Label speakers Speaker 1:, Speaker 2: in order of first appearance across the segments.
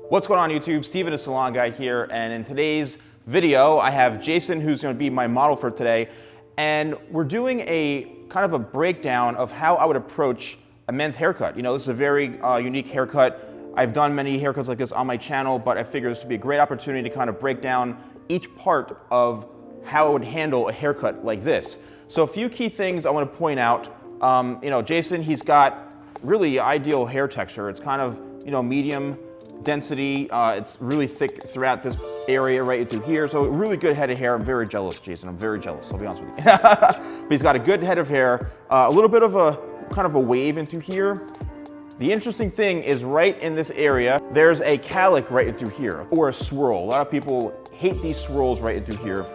Speaker 1: What's going on YouTube? Steven, the Salon Guy here, and in today's video I have Jason, who's going to be my model for today, and we're doing a kind of a breakdown of how I would approach a men's haircut. You know, this is a very unique haircut. I've done many haircuts like this on my channel, but I figured this would be a great opportunity to kind of break down each part of how I would handle a haircut like this. So a few key things I want to point out. You know, Jason, he's got really ideal hair texture. It's kind of, you know, medium density. It's really thick throughout this area right through here. So really good head of hair. I'm very jealous, Jason. I'm very jealous, I'll be honest with you. But he's got a good head of hair, a little bit of a kind of a wave into here. The interesting thing is right in this area, there's a calic right in through here, or a swirl. A lot of people hate these swirls right in through here.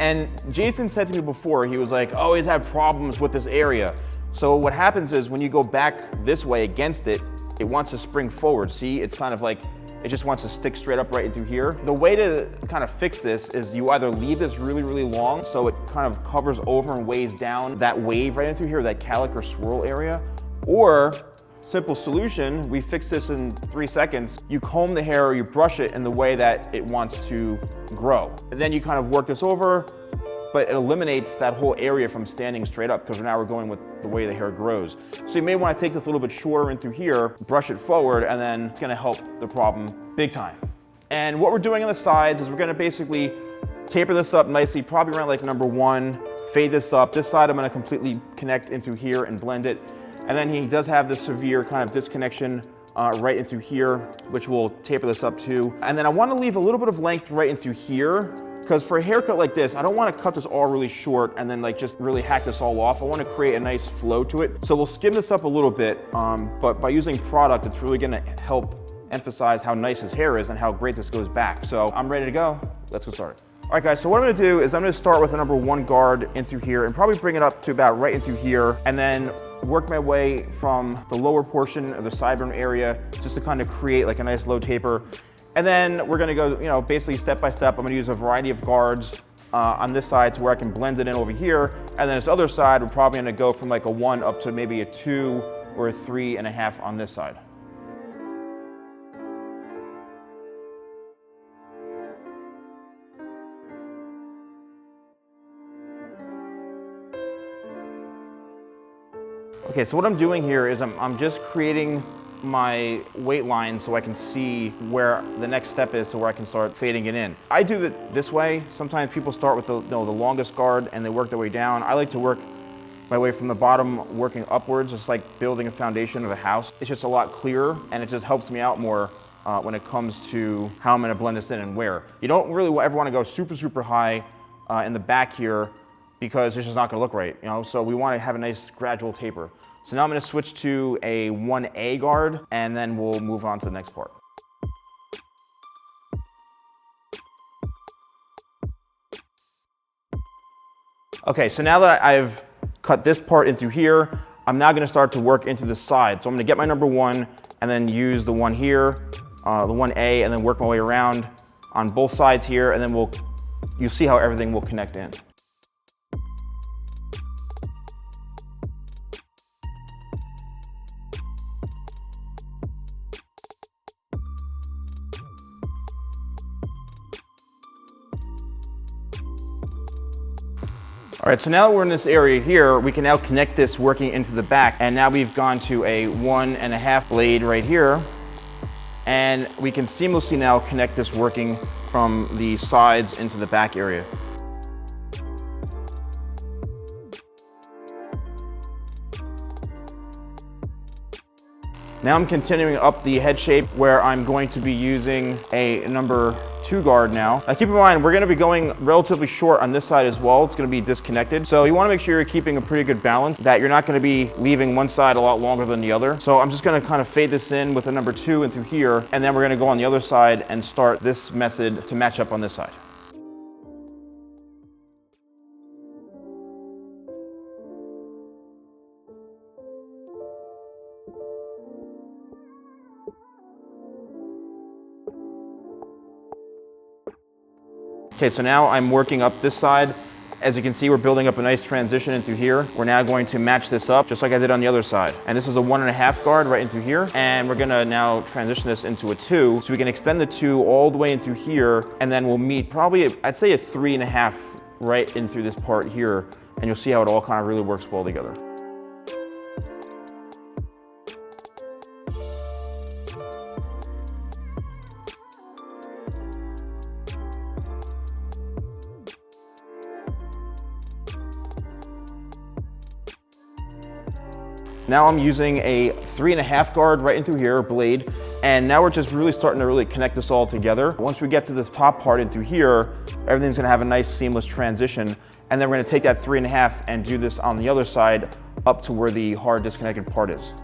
Speaker 1: And Jason said to me before, he was like, oh, he's had problems with this area. So what happens is when you go back this way against it, it wants to spring forward. See, it's kind of like, it just wants to stick straight up right into here. The way to kind of fix this is you either leave this really, really long so it kind of covers over and weighs down that wave right into here, that calic or swirl area, or simple solution, we fix this in 3 seconds. You comb the hair or you brush it in the way that it wants to grow. And then you kind of work this over, but it eliminates that whole area from standing straight up because now we're going with the way the hair grows. So you may want to take this a little bit shorter in through here, brush it forward, and then it's going to help the problem big time. And what we're doing on the sides is we're going to basically taper this up nicely, probably around like number 1, fade this up. This side I'm going to completely connect into here and blend it. And then he does have this severe kind of disconnection right into here, which we'll taper this up too. And then I want to leave a little bit of length right into here, because for a haircut like this, I don't want to cut this all really short and then like just really hack this all off. I want to create a nice flow to it. So we'll skim this up a little bit, but by using product, it's really going to help emphasize how nice his hair is and how great this goes back. So I'm ready to go. Let's get started. All right, guys, so what I'm going to do is I'm going to start with the number 1 guard in through here and probably bring it up to about right in through here, and then work my way from the lower portion of the sideburn area just to kind of create like a nice low taper. And then we're going to go, you know, basically step by step. I'm going to use a variety of guards on this side to where I can blend it in over here. And then this other side, we're probably going to go from like a 1 up to maybe a 2 or a 3.5 on this side. Okay, so what I'm doing here is I'm just creating my weight line so I can see where the next step is to where I can start fading it in. I do it this way. Sometimes people start with the longest guard and they work their way down. I like to work my way from the bottom working upwards. It's like building a foundation of a house. It's just a lot clearer and it just helps me out more when it comes to how I'm going to blend this in and where. You don't really ever want to go super, super high in the back here because it's just not going to look right, you know? So we want to have a nice gradual taper. So now I'm going to switch to a 1A guard, and then we'll move on to the next part. Okay, so now that I've cut this part into here, I'm now going to start to work into the side. So I'm going to get my number 1 and then use the one here, the 1A, and then work my way around on both sides here, and then you'll see how everything will connect in. All right, so now that we're in this area here, we can now connect this working into the back. And now we've gone to a 1.5 blade right here. And we can seamlessly now connect this working from the sides into the back area. Now I'm continuing up the head shape where I'm going to be using a number 2 guard now. Now keep in mind, we're going to be going relatively short on this side as well. It's going to be disconnected. So you want to make sure you're keeping a pretty good balance, that you're not going to be leaving one side a lot longer than the other. So I'm just going to kind of fade this in with a number 2 and through here. And then we're going to go on the other side and start this method to match up on this side. Okay, so now I'm working up this side As you can see, we're building up a nice transition in through here. We're now going to match this up just like I did on the other side. And this is a 1.5 guard right in through here. And we're gonna now transition this into a 2. So we can extend the 2 all the way in through here, and then we'll meet probably, I'd say a 3.5 right in through this part here. And you'll see how it all kind of really works well together. Now I'm using a 3.5 guard right in through here, blade, and now we're just really starting to really connect this all together. Once we get to this top part in through here, everything's gonna have a nice seamless transition, and then we're gonna take that 3.5 and do this on the other side up to where the hard disconnected part is.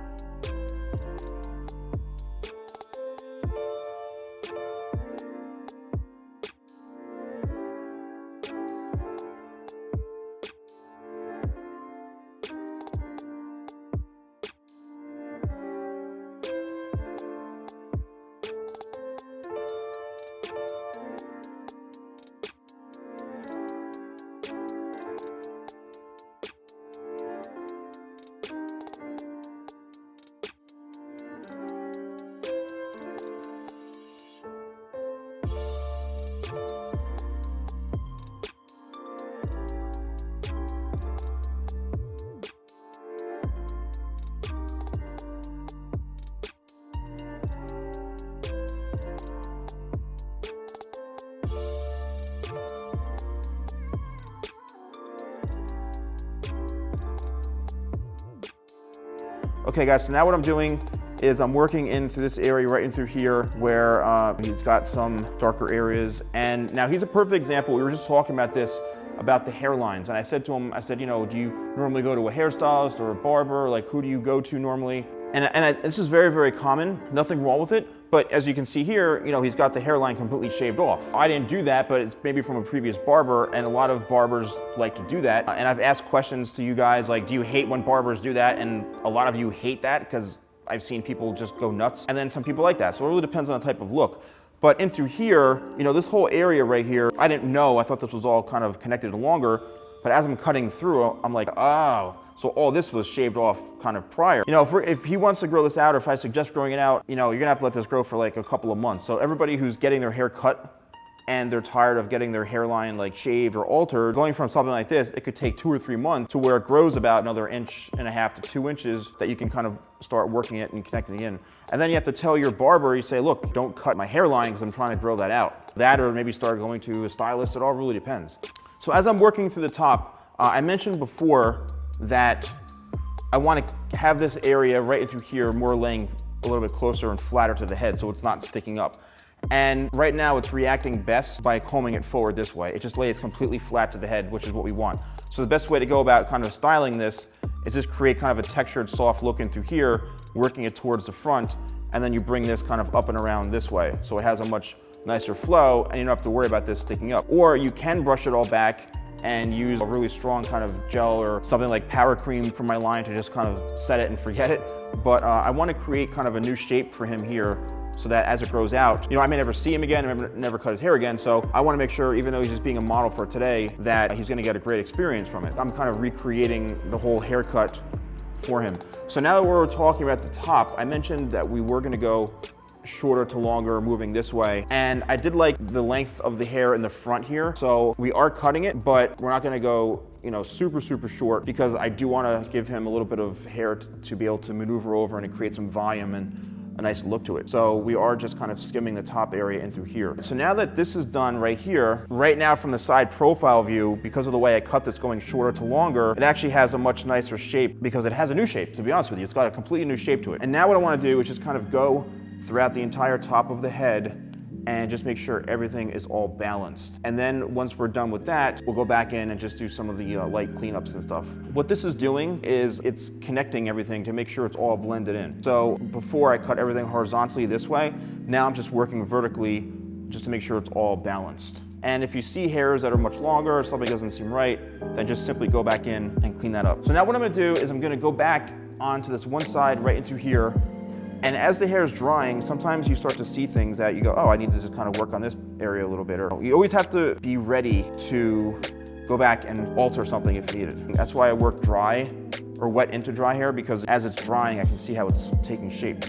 Speaker 1: Okay guys, so now what I'm doing is I'm working in through this area right in through here where he's got some darker areas. And now he's a perfect example. We were just talking about this, about the hairlines. And I said to him, I said, you know, do you normally go to a hairstylist or a barber? Like, who do you go to normally? And this is very, very common, nothing wrong with it. But as you can see here, you know, he's got the hairline completely shaved off. I didn't do that, but it's maybe from a previous barber, and a lot of barbers like to do that. And I've asked questions to you guys, like, do you hate when barbers do that? And a lot of you hate that because I've seen people just go nuts. And then some people like that. So it really depends on the type of look. But in through here, you know, this whole area right here, I didn't know, I thought this was all kind of connected longer. But as I'm cutting through, I'm like, oh, so all this was shaved off kind of prior. You know, if he wants to grow this out, or if I suggest growing it out, you know, you're gonna have to let this grow for like a couple of months. So everybody who's getting their hair cut and they're tired of getting their hairline like shaved or altered, going from something like this, it could take 2 or 3 months to where it grows about another 1.5 to 2 inches that you can kind of start working it and connecting it in. And then you have to tell your barber, you say, look, don't cut my hairline because I'm trying to grow that out. That, or maybe start going to a stylist, it all really depends. So as I'm working through the top, I mentioned before that I want to have this area right through here more laying a little bit closer and flatter to the head so it's not sticking up. And right now it's reacting best by combing it forward this way. It just lays completely flat to the head, which is what we want. So the best way to go about kind of styling this is just create kind of a textured soft look in through here, working it towards the front, and then you bring this kind of up and around this way. So it has a much nicer flow and you don't have to worry about this sticking up. Or you can brush it all back and use a really strong kind of gel or something like power cream from my line to just kind of set it and forget it. But I want to create kind of a new shape for him here so that as it grows out, you know, I may never see him again, I may never cut his hair again. So I want to make sure, even though he's just being a model for today, that he's going to get a great experience from it. I'm kind of recreating the whole haircut for him. So now that we're talking about the top, I mentioned that we were going to go shorter to longer, moving this way. And I did like the length of the hair in the front here. So we are cutting it, but we're not gonna go, you know, super, super short because I do wanna give him a little bit of hair to be able to maneuver over and to create some volume and a nice look to it. So we are just kind of skimming the top area in through here. So now that this is done right here, right now from the side profile view, because of the way I cut this going shorter to longer, it actually has a much nicer shape because it has a new shape, to be honest with you. It's got a completely new shape to it. And now what I wanna do is just kind of go throughout the entire top of the head and just make sure everything is all balanced. And then once we're done with that, we'll go back in and just do some of the light cleanups and stuff. What this is doing is it's connecting everything to make sure it's all blended in. So before I cut everything horizontally this way, now I'm just working vertically just to make sure it's all balanced. And if you see hairs that are much longer or something doesn't seem right, then just simply go back in and clean that up. So now what I'm gonna do is I'm gonna go back onto this one side right into here. And as the hair is drying, sometimes you start to see things that you go, oh, I need to just kind of work on this area a little bit. Or you always have to be ready to go back and alter something if needed. That's why I work dry or wet into dry hair, because as it's drying, I can see how it's taking shape.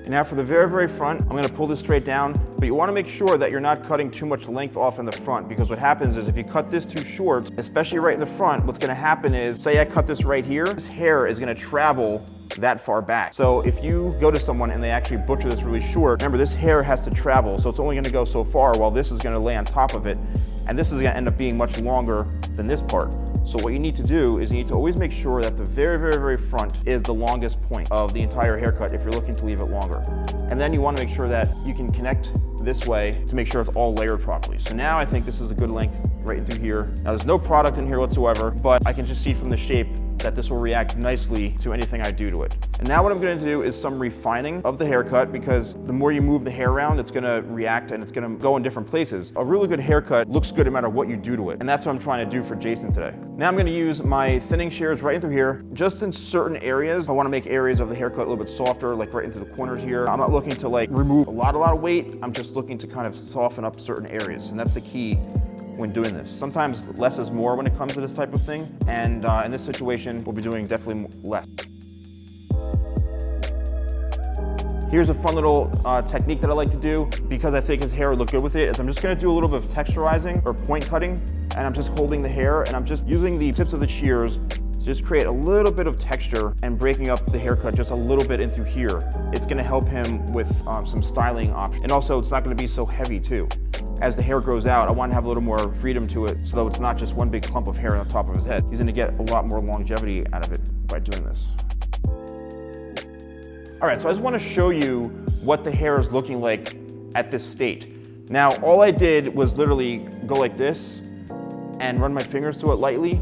Speaker 1: And now for the very, very front, I'm gonna pull this straight down, but you wanna make sure that you're not cutting too much length off in the front, because what happens is if you cut this too short, especially right in the front, what's gonna happen is, say I cut this right here, this hair is gonna travel that far back. So if you go to someone and they actually butcher this really short, remember this hair has to travel, so it's only gonna go so far while this is gonna lay on top of it, and this is gonna end up being much longer than this part. So what you need to do is you need to always make sure that the very, very, very front is the longest point of the entire haircut if you're looking to leave it longer. And then you want to make sure that you can connect this way to make sure it's all layered properly. So now I think this is a good length right through here. Now there's no product in here whatsoever, but I can just see from the shape that this will react nicely to anything I do to it. And now what I'm gonna do is some refining of the haircut, because the more you move the hair around, it's gonna react and it's gonna go in different places. A really good haircut looks good no matter what you do to it. And that's what I'm trying to do for Jason today. Now I'm gonna use my thinning shears right through here, just in certain areas. I wanna make areas of the haircut a little bit softer, like right into the corners here. I'm not looking to like remove a lot of weight. I'm just looking to kind of soften up certain areas. And that's the key when doing this. Sometimes less is more when it comes to this type of thing, and in this situation we'll be doing definitely less. Here's a fun little technique that I like to do, because I think his hair would look good with it, is I'm just gonna do a little bit of texturizing or point cutting, and I'm just holding the hair and I'm just using the tips of the shears to just create a little bit of texture and breaking up the haircut just a little bit in through here. It's gonna help him with some styling options, and also it's not gonna be so heavy too. As the hair grows out, I want to have a little more freedom to it, so it's not just one big clump of hair on the top of his head. He's going to get a lot more longevity out of it by doing this. All right, so I just want to show you what the hair is looking like at this state. Now, all I did was literally go like this and run my fingers through it lightly,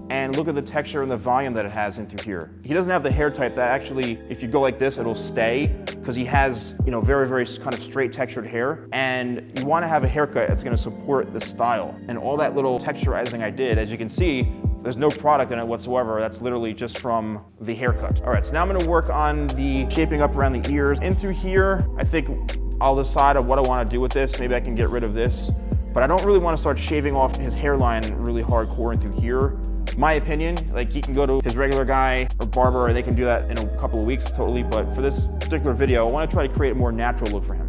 Speaker 1: and look at the texture and the volume that it has in through here. He doesn't have the hair type that actually, if you go like this, it'll stay, because he has, you know, very, very kind of straight textured hair, and you want to have a haircut that's going to support the style. And all that little texturizing I did, as you can see, there's no product in it whatsoever. That's literally just from the haircut. All right, so now I'm going to work on the shaping up around the ears. In through here, I think I'll decide on what I want to do with this. Maybe I can get rid of this, but I don't really want to start shaving off his hairline really hardcore in through here. My opinion, like, he can go to his regular guy or barber and they can do that in a couple of weeks totally, but for this particular video, I want to try to create a more natural look for him.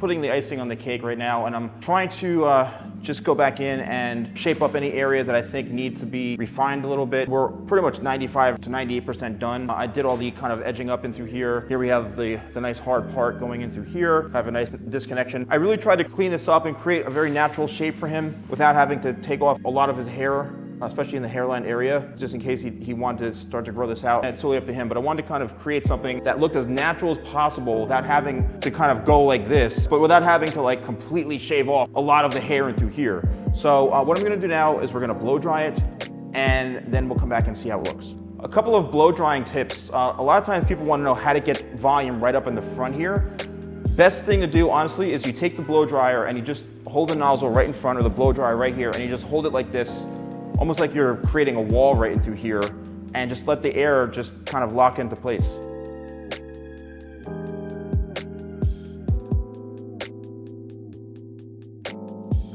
Speaker 1: Putting the icing on the cake right now, and I'm trying to just go back in and shape up any areas that I think needs to be refined a little bit. We're pretty much 95 to 98% done. I did all the kind of edging up in through here. Here we have the nice hard part going in through here. I have a nice disconnection. I really tried to clean this up and create a very natural shape for him without having to take off a lot of his hair, especially in the hairline area, just in case he wanted to start to grow this out. And it's totally up to him, but I wanted to kind of create something that looked as natural as possible without having to kind of go like this, but without having to like completely shave off a lot of the hair in through here. So what I'm gonna do now is we're gonna blow dry it, and then we'll come back and see how it looks. A couple of blow drying tips. A lot of times people wanna know how to get volume right up in the front here. Best thing to do, honestly, is you take the blow dryer and you just hold the nozzle right in front, or the blow dryer right here, and you just hold it like this, almost like you're creating a wall right in through here, and just let the air just kind of lock into place.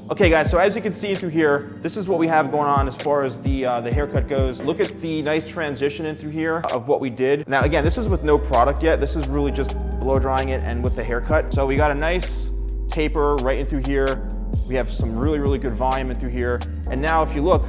Speaker 1: Okay guys, so as you can see through here, this is what we have going on as far as the haircut goes. Look at the nice transition in through here of what we did. Now again, this is with no product yet. This is really just blow drying it and with the haircut. So we got a nice taper right in through here. We have some really, really good volume in through here. And now if you look,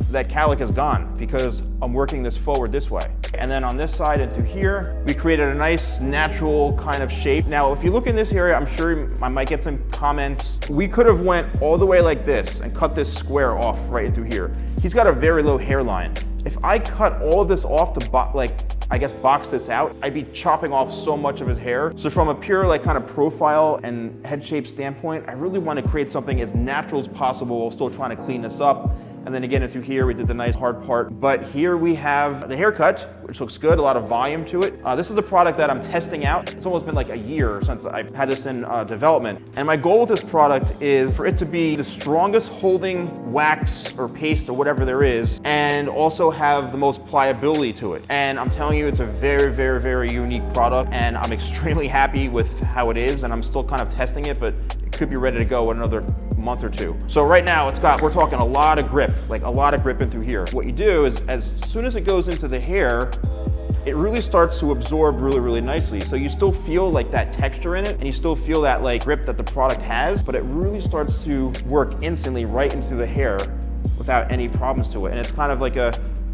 Speaker 1: that cowlick is gone because I'm working this forward this way. And then on this side and through here, we created a nice natural kind of shape. Now, if you look in this area, I'm sure I might get some comments. We could have went all the way like this and cut this square off right through here. He's got a very low hairline. If I cut all of this off to box this out, I'd be chopping off so much of his hair. So from a pure kind of profile and head shape standpoint, I really want to create something as natural as possible while still trying to clean this up. And then again, through here, we did the nice hard part. But here we have the haircut, which looks good, a lot of volume to it. This is a product that I'm testing out. It's almost been like a year since I've had this in development. And my goal with this product is for it to be the strongest holding wax or paste or whatever there is, and also have the most pliability to it. And I'm telling you, it's a very, very, very unique product, and I'm extremely happy with how it is, and I'm still kind of testing it, but it could be ready to go in another month or two. So right now we're talking a lot of grip, like a lot of grip in through here. What you do is as soon as it goes into the hair, it really starts to absorb really, really nicely. So you still feel like that texture in it, and you still feel that grip that the product has, but it really starts to work instantly right into the hair without any problems to it. And it's kind of like a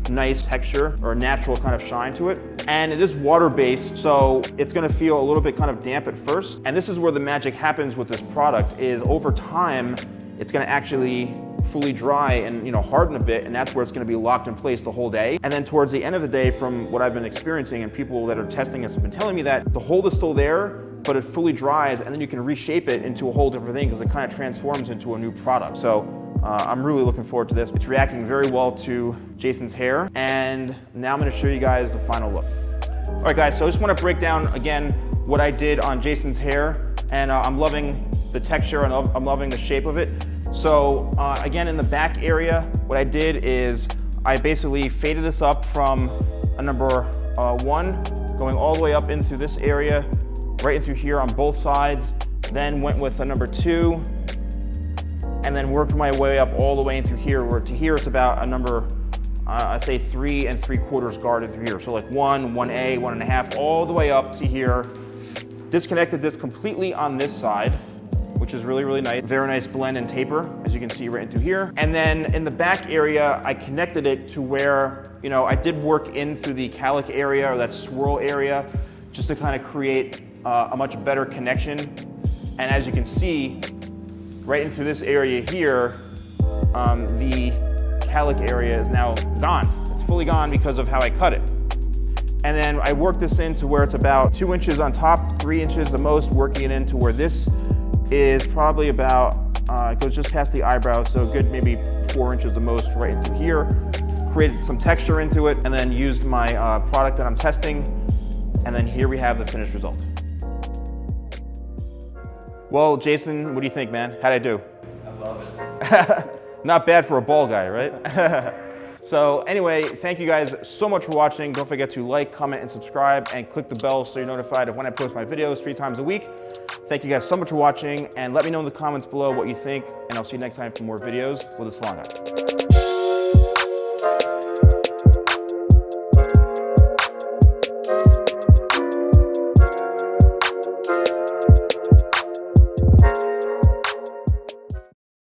Speaker 1: nice texture or a natural kind of shine to it. And it is water-based, so it's gonna feel a little bit kind of damp at first. And this is where the magic happens with this product, is over time, it's gonna actually fully dry and harden a bit, and that's where it's gonna be locked in place the whole day. And then towards the end of the day, from what I've been experiencing, and people that are testing this have been telling me that the hold is still there, but it fully dries, and then you can reshape it into a whole different thing because it kind of transforms into a new product. So I'm really looking forward to this. It's reacting very well to Jason's hair, and now I'm gonna show you guys the final look. All right guys, so I just wanna break down again what I did on Jason's hair, and I'm loving the texture and I'm loving the shape of it. So again, in the back area, what I did is I basically faded this up from a number 1, going all the way up into this area, right into here on both sides, then went with a number 2, and then worked my way up all the way in through here, where to here it's about a number, I say 3 3/4 guard in through here. So like 1, 1A, 1.5, all the way up to here. Disconnected this completely on this side, which is really, really nice. Very nice blend and taper, as you can see right into here. And then in the back area, I connected it to where, I did work in through the cowlick area or that swirl area, just to kind of create a much better connection. And as you can see, right into this area here, the cowlick area is now gone. It's fully gone because of how I cut it. And then I worked this into where it's about 2 inches on top, 3 inches the most, working it into where this is probably about, it goes just past the eyebrows, so a good maybe 4 inches the most right into here. Created some texture into it, and then used my product that I'm testing, and then here we have the finished result. Well, Jason, what do you think, man? How'd I do?
Speaker 2: I love it.
Speaker 1: Not bad for a bald guy, right? So anyway, thank you guys so much for watching. Don't forget to like, comment, and subscribe, and click the bell so you're notified of when I post my videos 3 times a week. Thank you guys so much for watching, and let me know in the comments below what you think, and I'll see you next time for more videos with the Salon Guy.